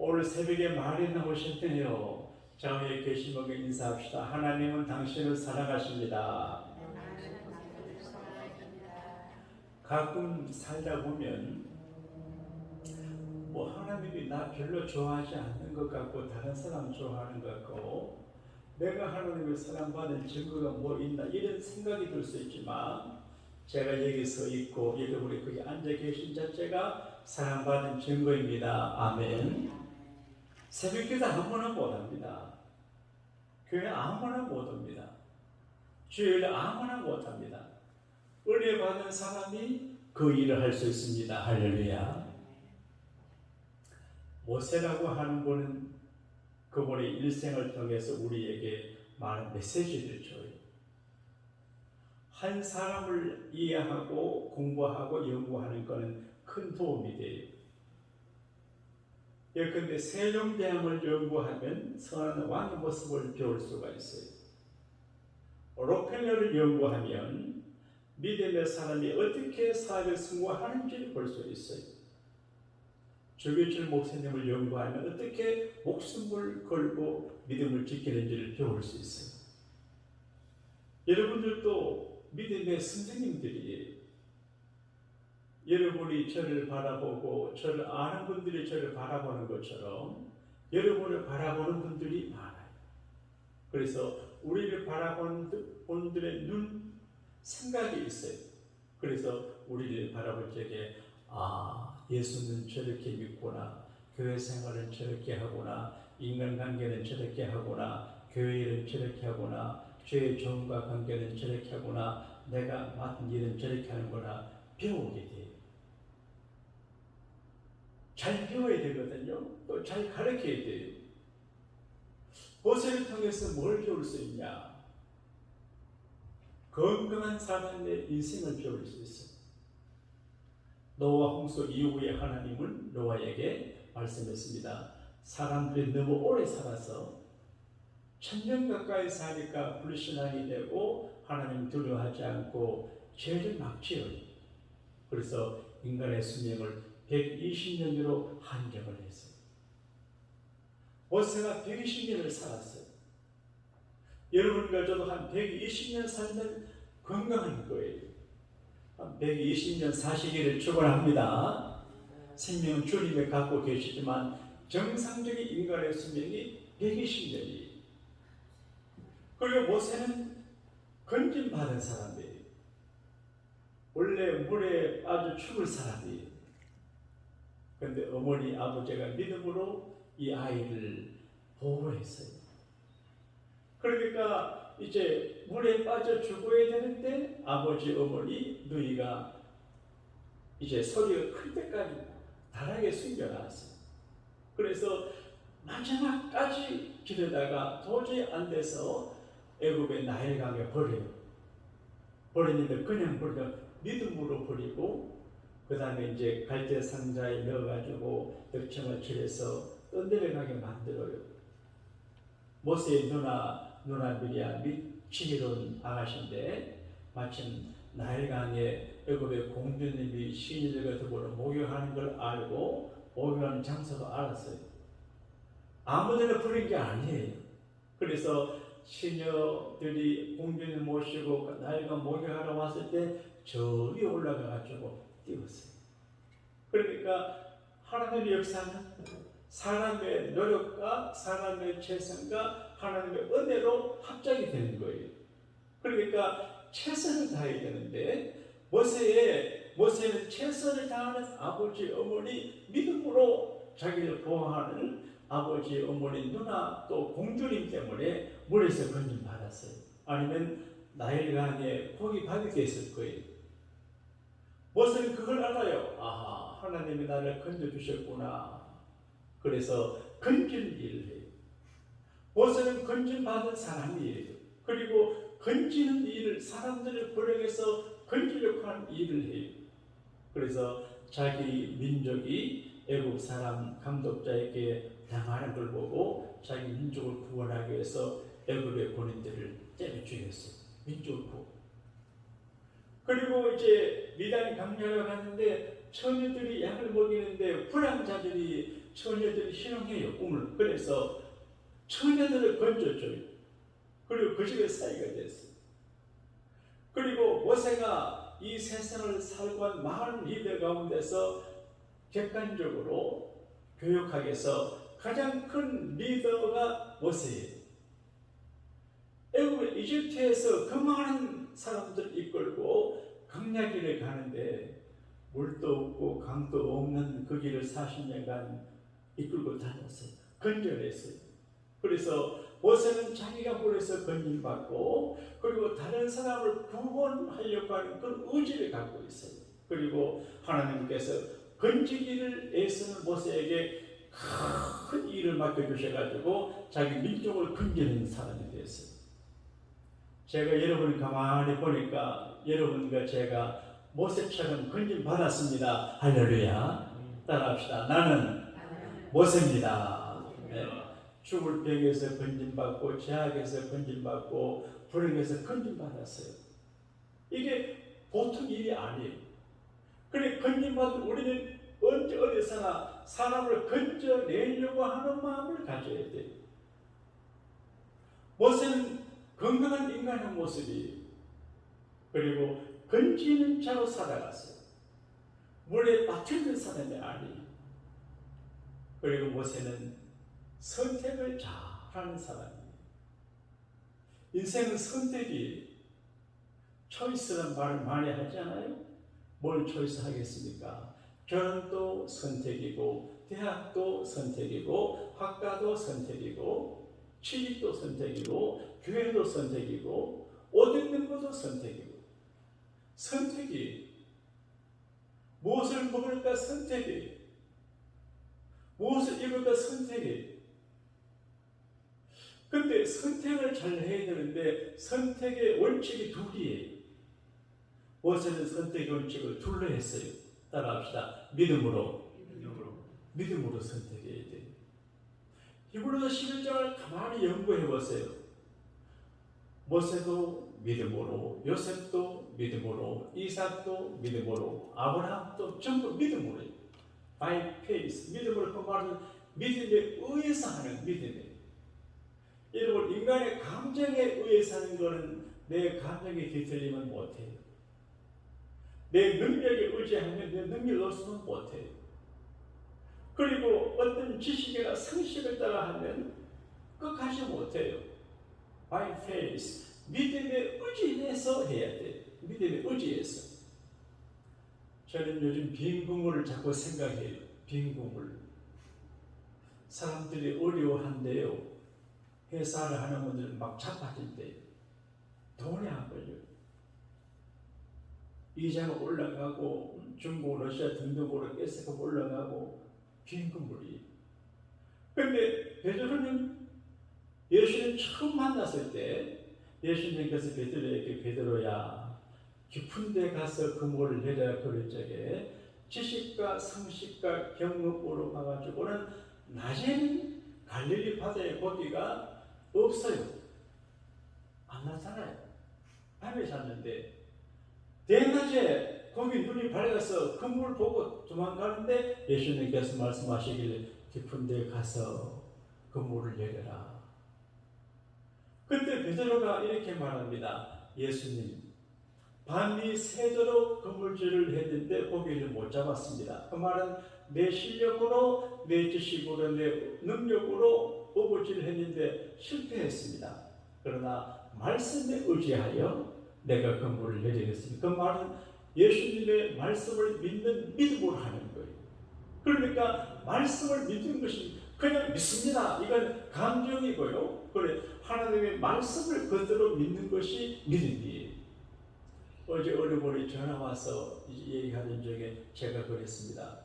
오늘 새벽에 말이 나오셨네요. 좌우에 계신 분께 인사합시다. 하나님은 당신을 사랑하십니다. 가끔 살다 보면 하나님이 나 별로 좋아하지 않는 것 같고 다른 사람 좋아하는 것 같고 내가 하나님을 사랑받는 증거가 뭐 있나 이런 생각이 들 수 있지만 제가 여기 서 있고 여러분이 거기 앉아 계신 자체가 사랑받는 증거입니다. 아멘. 새벽기도 아무나 못합니다. 교회 아무나 못합니다. 주일 아무나 못합니다. 은혜 받은 사람이 그 일을 할 수 있습니다. 할렐루야. 모세라고 하는 분은 그분의 일생을 통해서 우리에게 많은 메시지를 줘요. 한 사람을 이해하고 공부하고 연구하는 것은 큰 도움이 돼요. 예컨대 세종대왕을 연구하면 선한 왕의 모습을 배울 수가 있어요. 록펠러를 연구하면 믿음의 사람이 어떻게 사회를 승화하는지를 볼 수 있어요. 조규철 목사님을 연구하면 어떻게 목숨을 걸고 믿음을 지키는지를 배울 수 있어요. 여러분들도 믿음의 선생님들이에요. 여러분이 저를 바라보고 저를 아는 분들이 저를 바라보는 것처럼 여러분을 바라보는 분들이 많아요. 그래서 우리를 바라보는 분들의 눈 생각이 있어요. 그래서 우리를 바라볼 적에 예수는 저렇게 믿구나, 교회 생활은 저렇게 하구나, 인간관계는 저렇게 하구나, 교회는 저렇게 하구나, 죄의 종과 관계는 저렇게 하구나, 내가 맡은 일은 저렇게 하는구나 배우게 돼요. 잘 배워야 되거든요. 또 잘 가르쳐야 돼요. 모세를 통해서 뭘 배울 수 있냐? 건강한 사람의 인생을 배울 수 있어요. 노아 홍수 이후에 하나님은 노아에게 말씀했습니다. 사람들이 너무 오래 살아서 1000년 가까이 사니까 불신앙이 되고 하나님 두려워하지 않고 죄를 막 지어요. 그래서 인간의 수명을 120년으로 한정을 했어요. 모세가 120년을 살았어요. 여러분과 저도 한 120년 살면 건강한 거예요. 120년 사시기를 축원합니다. 생명은 주님이 갖고 계시지만 정상적인 인간의 수명이 120년이에요. 그리고 모세는 건진받은 사람이에요. 원래 물에 빠져 죽을 사람이에요. 그런데 어머니 아버지가 믿음으로 이 아이를 보호했어요. 그러니까 이제 물에 빠져 죽어야 되는데 아버지 어머니 누이가 이제 소리가 클 때까지 달하게 숨겨놨어요. 그래서 마지막까지 기르다가 도저히 안 돼서 애굽의 나일강에 버려요. 버리는데 그냥 버려 믿음으로 버리고 그 다음에 이제 갈대 상자에 넣어가지고 벽청을 칠해서 떠내려가게 만들어요. 모세의 누나 미리암이 지혜로운 아가씨인데 마침 나일강에 애굽의 공주님이 시인들과 더불어 목욕하는 걸 알고 목욕하는 장소도 알았어요. 아무데나 버린 게 아니에요. 그래서 시녀들이 공주님 모시고 나일강 목욕하러 왔을 때 저기 올라가가지고 띄웠어요. 그러니까 하나님의 역사는 사람의 노력과 사람의 최선과 하나님의 은혜로 합작이 되는 거예요. 그러니까 최선을 다해야 되는데 모세는 최선을 다하는 아버지 어머니 믿음으로 자기를 보호하는 아버지 어머니 누나 또 공주님 때문에 물에서 건진받았어요. 아니면 나일강에 포기 받을 게 있을 거예요. 모세는 그걸 알아요. 하나님이 나를 건져주셨구나. 그래서 건진 일을 해요. 모세는 건진받은 사람이에요. 그리고 건지는 일을 사람들을 버려서 건지려고 하는 일을 해요. 그래서 자기 민족이 애국 사람 감독자에게 당하는 걸 보고 자기 민족을 구원하기 위해서 애국의 군인들을 때려 죽였어요. 민족을 구원. 그리고 이제 미단 강야로 갔는데 처녀들이 약을 먹이는데 불량자들이 처녀들이 희롱해요. 꿈을. 그래서 처녀들을 건져줘요. 그리고 그 집에 사이가 됐어요. 그리고 모세가 이 세상을 살고 한 많은 리더 가운데서 객관적으로 교육하기 위해서 가장 큰 리더가 모세예요. 애굽 이집트에서 그 많은 사람들 이끌고 광야길을 가는데 물도 없고 강도 없는 그 길을 40년간 이끌고 다녔어요. 건져냈어요. 그래서 모세는 자기가 물에서 건진받고 그리고 다른 사람을 구원하려고 하는 그런 의지를 갖고 있어요. 그리고 하나님께서 건지기를 애쓰는 모세에게 큰 일을 맡겨주셔가지고 자기 민족을 건지는 사람이 되었어요. 제가 여러분을 가만히 보니까 여러분과 제가 모세처럼 건진 받았습니다. 할렐루야. 따라합시다. 나는 모세입니다. 네. 죽을 병에서 건진받고 제약에서 건진받고 불행에서 건진받았어요. 이게 보통 일이 아니에요. 그래 건진받은 우리는 언제 어디서나 사람을 건져내려고 하는 마음을 가져야 돼요. 모세는 건강한 인간의 모습이에요. 그리고 건지는 자로 살아갔어요. 물에 빠뜨리는 사람이 아니에요. 그리고 모세는 선택을 잘하는 사람이에요. 인생은 선택이 초이스라는 말을 많이 하잖아요. 뭘 초이스하겠습니까? 결혼도 선택이고 대학도 선택이고 학과도 선택이고 취직도 선택이고 교회도 선택이고 옷 입는 것도 선택이고 선택이 무엇을 먹을까 선택이 무엇을 입을까 선택이 근데 선택을 잘 해야 되는데 선택의 원칙이 둘이에요. 모세는 선택의 원칙을 둘로 했어요. 따라합시다. 믿음으로 선택해야 돼요. 히브리서 11장을 가만히 연구해 보세요. 모세도 믿음으로, 요셉도 믿음으로, 이삭도 믿음으로, 아브라함도 전부 믿음으로. By faith, 믿음으로 그 말은 믿음에 의해서 하는 믿음이에요. 여러분 인간의 감정에 의해서 하는 것은 내 감정이 뒤틀리면 못해요. 내 능력에 의지하면 내 능력 없으면 못해요. 그리고 어떤 지식이나 상식을 따라 하면 끝까지 못해요. By faith, 믿음에 의지해서 해야 돼요. 믿음에 의지해서. 저는 요즘 빈 국물을 자꾸 생각해요. 빈 국물. 사람들이 어려워한대요. 회사를 하는 분들은 막 자빠진대요. 돈이 안 걸려요. 이자가 올라가고 중국, 러시아 등등으로 계속 올라가고 빈 국물이. 그런데 베드로는 예수님 처음 만났을 때 예수님께서 베드로에게 베드로야 깊은 데 가서 그물을 내려야 그럴 적에 지식과 상식과 경험으로 가가지고는 낮에는 갈릴리 바다의 고기가 없어요. 안 나타나요. 밤에 잤는데 대낮에 거기 눈이 밝아서 그물 보고 도망가는데 예수님께서 말씀하시길 깊은 데 가서 그물을 내려라. 그때 베드로가 이렇게 말합니다. 예수님 밤이 새도록 그물질을 했는데 고기를 못 잡았습니다. 그 말은 내 실력으로 내 지식으로 내 능력으로 어부질을 했는데 실패했습니다. 그러나 말씀에 의지하여 내가 그물을 내리겠습니다. 그 말은 예수님의 말씀을 믿는 믿음으로 하는 거예요. 그러니까 말씀을 믿는 것이 그냥 믿습니다. 이건 감정이고요. 그래 하나님의 말씀을 그대로 믿는 것이 믿음이에요. 어제 어려버리 전화 와서 얘기하는 중에 제가 그랬습니다.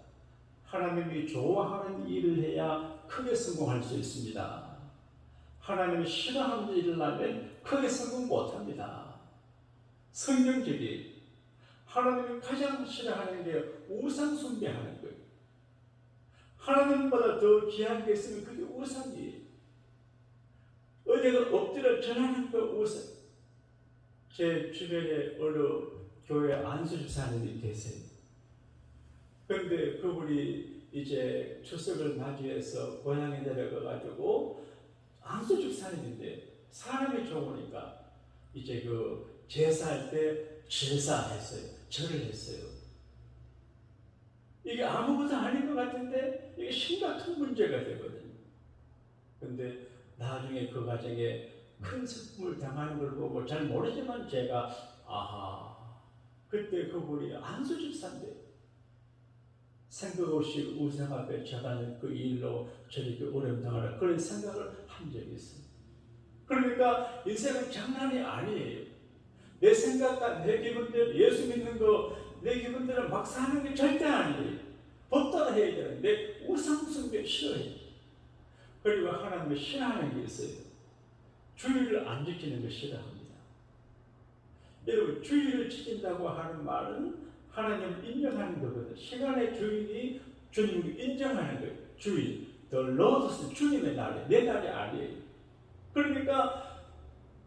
하나님이 좋아하는 일을 해야 크게 성공할 수 있습니다. 하나님이 싫어하는 일을 하면 크게 성공 못합니다. 성경적이 하나님이 가장 싫어하는 게 우상 숭배하는 거예요. 하나님보다 더 귀한 게 있으면 그게 우상이에요. 어디가 엎드려 전하는 거 우상. 제 주변에 어느 교회 안수집사님이 계세요. 그런데 그분이 이제 추석을 맞이해서 고향에 내려가가지고 안수집사님인데 사람이 좋으니까 이제 그 제사할 때 제사했어요. 절을 했어요. 이게 아무것도 아닌 것 같은데 이게 심각한 문제가 되거든요. 근데 나중에 그 과정에 큰 슬픔을 당하는 걸 보고 잘 모르지만 제가 아하, 그때 그분이 안수집사인데 생각 없이 우상 앞에 처하는 그 일로 저렇게 어려움 당하라 그런 생각을 한 적이 있어요. 그러니까 인생은 장난이 아니에요. 내 생각과 내 기분대로 예수 믿는 거 내 기분대로 막 사는 게 절대 아니에요. 법 따라 해야 되는데 우상숭배 싫어해요. 그리고 하나님을 싫어하는 게 있어요. 주의를 안 지키는 걸 싫어합니다. 여러분, 주의를 지킨다고 하는 말은 하나님을 인정하는 거거든요. 시간의 주인이 주님을 인정하는 거예요. 주인, the Lord's 주님의 날이 내 날이 아니에요. 그러니까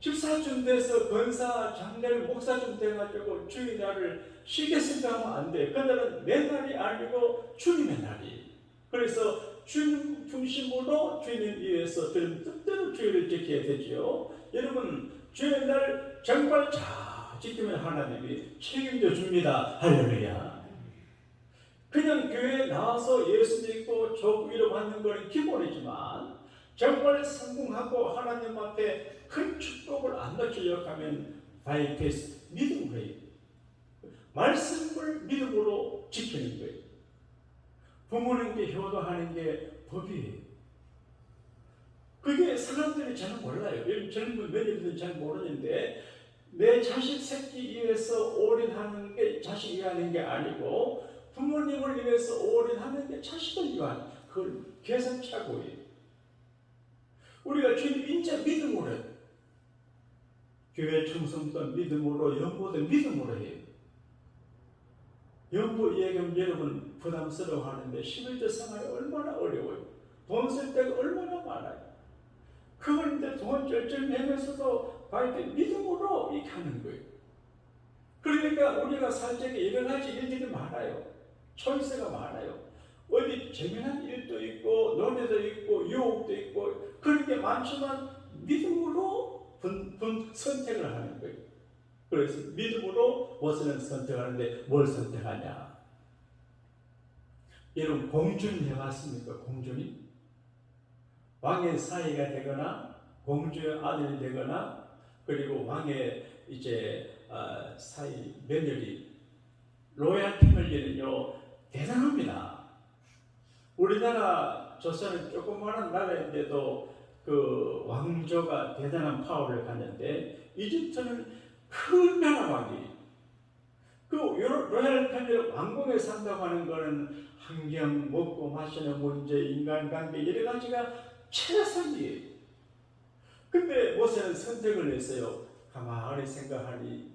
집사쯤 돼서 권사, 장례, 목사쯤 돼가지고 주의 날을 쉽게 생각하면 안 돼요. 그날은 내 날이 아니고 주님의 날이에요. 그래서 주님 중심으로 주님 위해서 주님 뜻대로 주의를 지켜야 되죠. 여러분, 주의 날 정말 잘 지키면 하나님이 책임져 줍니다. 할렐루야. 그냥 교회에 나와서 예수 믿고 저 위로 받는 것은 기본이지만 정말 성공하고 하나님 앞에 큰 축복을 안 놓치려고 하면 by faith, 믿음으로 해요. 말씀을 믿음으로 지키는 거예요. 부모님께 효도하는 게 법이에요. 그게 사람들이 잘 몰라요. 젊은 며느리들은 잘 모르는데 내 자식 새끼 위해서 올인하는 게 자식 위하는 게 아니고 부모님을 위해서 올인하는 게 자식을 위하는 그걸 계산착오예요. 우리가 주님 인자 믿음으로 해요. 교회 충성도 믿음으로 연보도 믿음으로 해요. 연보 얘기하면 여러분 부담스러워하는데 11조 생활이 얼마나 어려워요. 돈 쓸 때가 얼마나 많아요. 그런데 돈 쩔쩔 내면서도 바이게 믿음으로 이렇게 하는 거예요. 그러니까 우리가 살 적에 여러 가지 일들이 많아요. 초이스가 많아요. 어디 재미난 일도 있고 논의도 있고 유혹도 있고 그런 게 많지만 믿음으로 선택을 하는 거예요. 그래서 믿음으로 무엇을 선택하는데 뭘 선택하냐? 여러분 공주님 해봤습니까? 공주님? 왕의 사이가 되거나 공주의 아들이 되거나 그리고 왕의 이제 사이 며느리 로얄 패밀리는요 대단합니다. 우리나라 조선은 조그마한 나라인데도 그 왕조가 대단한 파워를 갖는데 이집트는 큰 나라 왕이 그 로얄 패밀리 왕궁에 산다고 하는 것은 환경, 먹고 마시는 문제, 인간관계 여러 가지가 최상이에요. 근데 모세는 선택을 했어요. 가만히 생각하니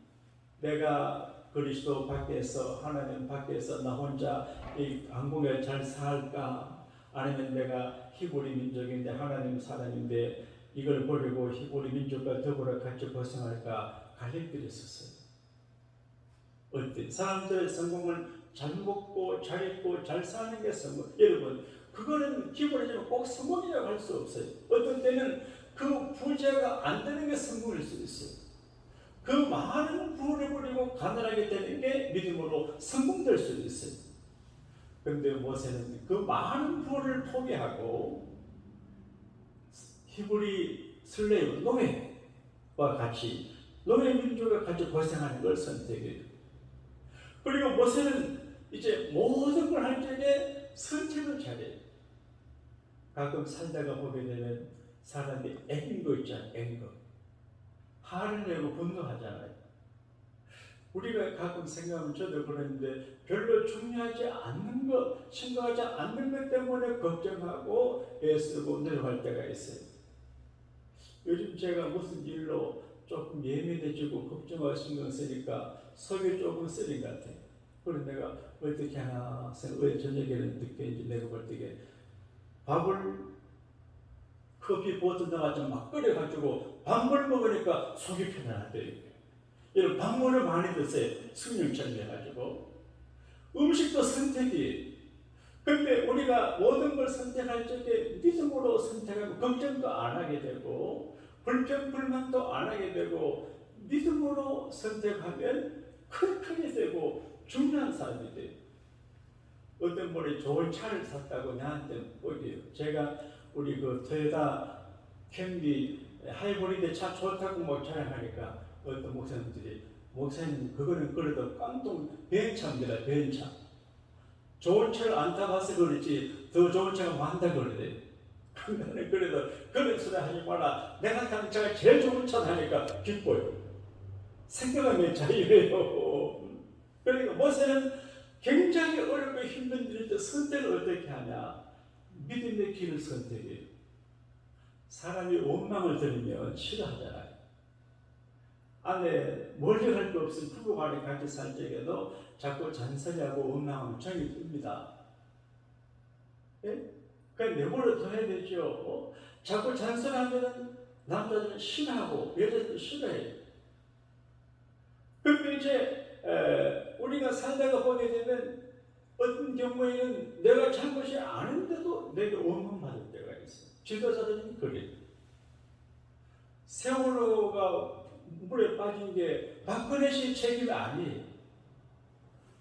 내가 그리스도 밖에서 하나님 밖에서 나 혼자 이 왕궁에 잘 살까? 아니면 내가 히브리 민족인데 하나님 사람인데 이걸 버리고 히브리 민족과 더불어 같이 고생할까? 갈림길이 있었어요. 어때? 사람들의 성공은 잘 먹고 잘 입고 잘 사는 게 성공. 여러분 그거는 기본이지만 꼭 성공이라고 할 수 없어요. 어떤 때는 그 부자가 안 되는 게 성공일 수 있어요. 그 많은 부를 버리고 가난하게 되는 게 믿음으로 성공될 수 있어요. 그런데 모세는 그 많은 부를 포기하고 히브리 슬레이브 노예와 같이 노예 민족과 같이 고생하는 걸 선택해요. 그리고 모세는 이제 모든 걸 할 적에 선택을 잘해요. 가끔 살다가 보게 되면 사람이 앵거 있잖아요. 앵거. 화를 내고 분노하잖아요. 우리가 가끔 생각하면 저도 그러는데 별로 중요하지 않는 것, 심각하지 않는 것 때문에 걱정하고 애쓰고 노력할 때가 있어요. 요즘 제가 무슨 일로 조금 예민해지고 걱정하고 신경 쓰니까 속이 조금 쓰린 것 같아요. 그래서 내가 어떻게 하나 왜 저녁에는 늦게 이제 내가 볼 때게 밥을 커피 버튼 나가지고 막 끓여가지고 밥을 먹으니까 속이 편안하대요. 여러분 밥물을 많이 드세요. 승용처럼 해가지고 음식도 선택이 근데 우리가 모든 걸 선택할 적에 믿음으로 선택하고 걱정도 안 하게 되고 불평 불만도 안 하게 되고 믿음으로 선택하면 크게 되고 중요한 사람이 돼요. 어떤 분이 좋은 차를 샀다고 나한테 보여요. 제가 우리 그 토요타 캠리 하이브리드 차 좋다고 뭐 자랑하니까 어떤 목사님들이 목사님 그거는 그래도 깡통 벤차입니다. 벤차. 좋은 차를 안 타봐서 그렇지 더 좋은 차가 많다 그러대. 나는 그래도 그런 소리 하지 마라. 내가 타는 차가 제일 좋은 차 타니까 기뻐요. 생각하면 자유예요. 그러니까 모세는 굉장히 어렵고 힘든 일일 때 선택을 어떻게 하냐? 믿음의 길을 선택해요. 사람이 원망을 들으면 싫어하잖아요. 안에 멀리 갈 거 없으면 부부 간에 같이 살 적에도 자꾸 잔소리하고 원망하면 정이 듭니다. 예? 그냥 내버려 둬야 되죠. 자꾸 잔소리하면 남자들은 싫어하고 여자들도 싫어해요. 그런데 이제 우리가 살다가 보게 되면 어떤 경우에는 내가 잘못이 아닌데도 내가 원망받을 때가 있어요. 지도자들은 그래요. 세월호가 물에 빠진 게 박근혜 씨 책임이 아니에요.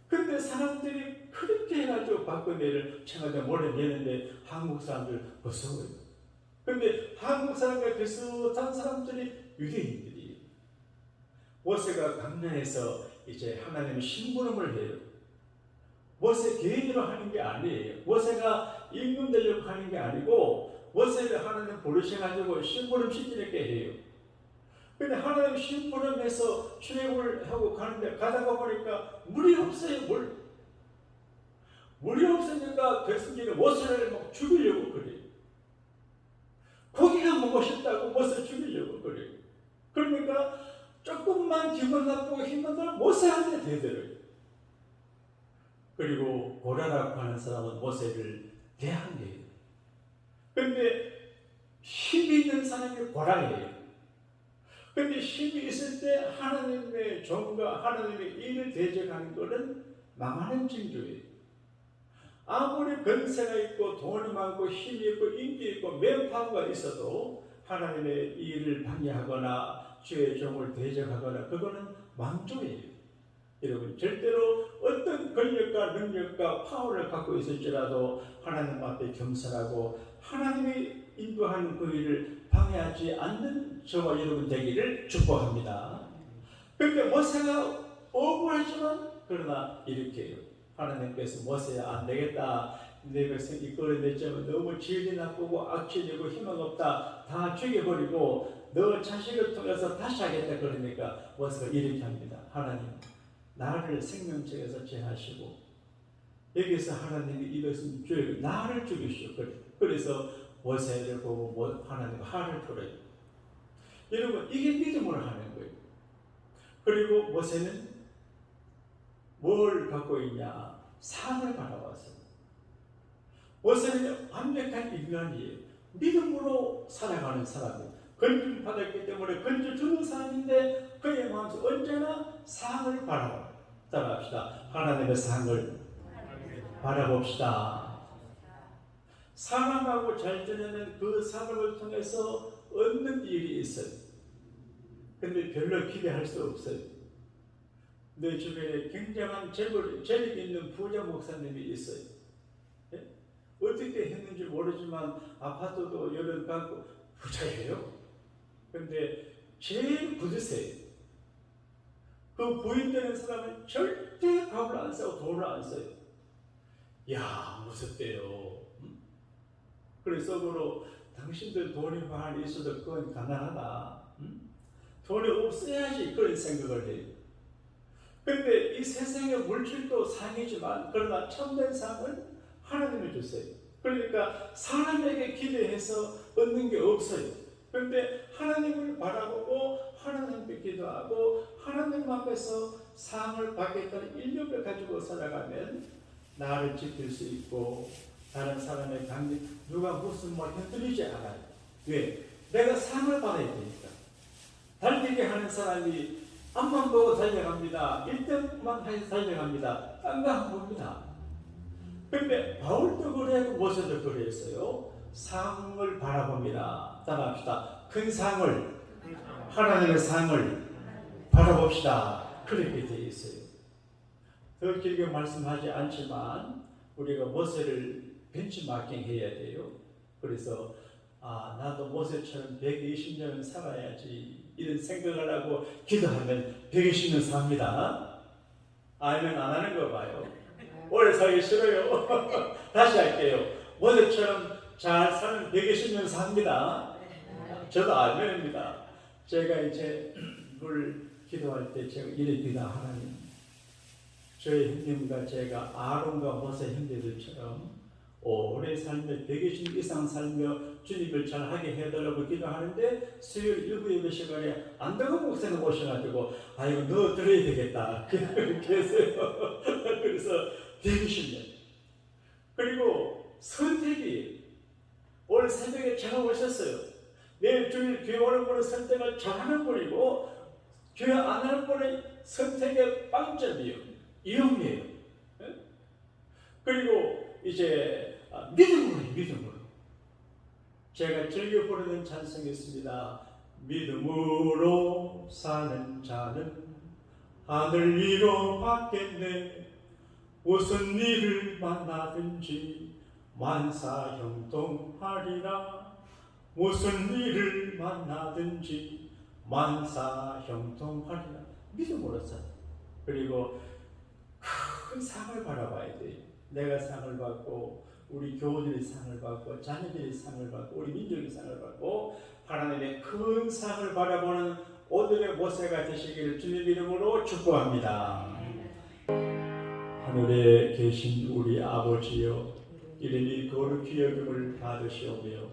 근데 사람들이 그렇게 해가지고 박근혜를 청와대 몰아내는데 한국 사람들 무서워요. 근데 한국 사람과 비슷한 사람들이 유대인들이에요. 모세가 강단에서 이제 하나님의 심부름을 해요. 모세 개인으로 하는 게 아니에요. 모세가 임금 되려고 하는 게 아니고 모세를 하나님 부르셔가지고 심부름 시키게 해요. 근데 하나님 심부름해서 출애굽을 하고 가는데 가다가 보니까 물이 없어요. 물이 없으니까 백성들이 모세를 막 죽이려고 그래요. 고기가 먹고 싶다고 모세 죽이려고 그래요. 그러니까 조금만 기분 나쁘고 힘든 사람 모세한테 대들어요. 그리고 고라라고 하는 사람은 모세를 대항해요. 그런데 힘이 있는 사람이 고라예요. 그런데 힘이 있을 때 하나님의 종과 하나님의 일을 대적하는 것은 망하는 징조예요. 아무리 권세가 있고 돈이 많고 힘이 있고 인기 있고 매파가 있어도 하나님의 일을 방해하거나 주의 종을 대적하거나 그거는 망조예요. 여러분 절대로 어떤 권력과 능력과 파워를 갖고 있을지라도 하나님 앞에 겸손하고 하나님이 인도하는 그 일을 방해하지 않는 저와 여러분 되기를 축복합니다. 그런데 모세가 억울하지만 그러나 이렇게 해요. 하나님께서 모세야 안 되겠다. 내 백성 이끌어냈지만 너무 질이 나쁘고 악취되고 희망 없다. 다 죽여버리고 너 자식을 통해서 다시 하겠다. 그러니까 모세가 이렇게 합니다. 하나님 나를 생명책에서 제하시고 여기서 하나님이 이 백성 죽이고 나를 죽이시오. 그래서 모세를 보고 하나님 화를 풀어요. 여러분 이게 믿음으로 하는 거예요. 그리고 모세는 뭘 갖고 있냐? 상을 받아왔어요. 모세는 완벽한 인간이에요. 믿음으로 살아가는 사람이에요. 건진 받았기 때문에 건져 주는 사람인데 그의 마음속 언제나 상을 바라봐. 따라합시다. 하나님의 상을 바라봅시다. 사람하고 잘 지내는 그 사람을 통해서 얻는 일이 있어요. 근데 별로 기대할 수 없어요. 내 주변에 굉장한 재력 있는 부자 목사님이 있어요. 예? 어떻게 했는지 모르지만 아파트도 여러 갖고 부자예요. 근데 제일 부드세요. 그 부인 되는 사람은 절대 밥을 안 사고 돈을 안 써요. 야 무섭대요. 그래서 서로 당신들 돈이 많이 있어도 그건 가난하다. 돈이 없어야지 그런 생각을 해요. 그런데 이 세상의 물질도 상이지만 그러나 참된 상은 하나님이 주세요. 그러니까 사람에게 기대해서 얻는 게 없어요. 그런데 하나님을 바라보고 하나님께 기도하고 하나님 앞에서 상을 받겠다는 인력을 가지고 살아가면 나를 지킬 수 있고 다른 사람의 관계 누가 무슨 말 흔들리지 않아요. 왜? 내가 상을 받아야 되니까. 달리기 하는 사람이 앞만 보고 달려갑니다. 1등만 해서 달려갑니다. 딴 거 안 봅니다. 근데 바울도 그랬고 모세도 그랬어요. 상을 바라봅니다. 따라합시다. 큰 상을, 하나님의 상을 바라봅시다. 그렇게 되어 있어요. 더 길게 말씀하지 않지만 우리가 모세를 벤치마킹 해야 돼요. 그래서 나도 모세처럼 120년 살아야지 이런 생각을 하고 기도하면 120년 삽니다. 아니면 안 하는 거 봐요. 오래 살기 싫어요. 다시 할게요. 모세처럼 잘 사는 120년 삽니다. 저도 아멘입니다. 제가 이제 물 기도할 때 제가 이래 기도하 하나님, 저희 형님과 제가 아론과 모세 형제들처럼 오래 살며 120년 이상 살며 주님을 잘 하게 해달라고 기도하는데 수요일 일부 예배 시간에 안덕은 목사님 오셔가지고 이거 너 들어야 되겠다 그렇게 했어요. 그래서 120년. 그리고 선택이 오늘 새벽에 제가 오셨어요. 내일 주일 교회 오는 분은 선택을 잘하는 분이고 교회 안 하는 분의 선택의 빵점이에요. 이용이에요. 그리고 이제 믿음으로 제가 즐겨 부르는 찬송이 있습니다. 믿음으로 사는 자는 하늘 위로 받겠네. 무슨 일을 만나든지 만사형통하리라. 무슨 일을 만나든지 만사형통하리라. 믿음으로 사. 그리고 큰 상을 바라봐야 돼요. 내가 상을 받고 우리 교우들이 상을 받고 자녀들이 상을 받고 우리 민족이 상을 받고 하나님의 큰 상을 바라보는 오늘의 모세가 되시기를 주님 이름으로 축복합니다. 하늘에 계신 우리 아버지여, 이름이 거룩히 여김을 받으시오며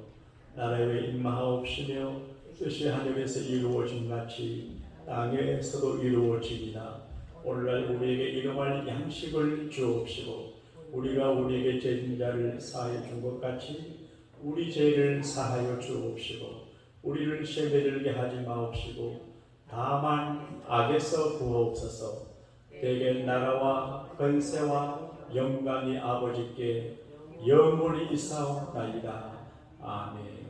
나라에 임하옵시며 뜻이 하늘에서 이루어진 같이 땅에서도 이루어지리라. 오늘날 우리에게 일용할 양식을 주옵시고 우리가 우리에게 죄진 자를 사하여 준 것 같이 우리 죄를 사하여 주옵시고 우리를 시험에 들게 하지 마옵시고 다만 악에서 구하옵소서. 대개 나라와 권세와 영광이 아버지께 영원히 있사옵나이다. 아멘.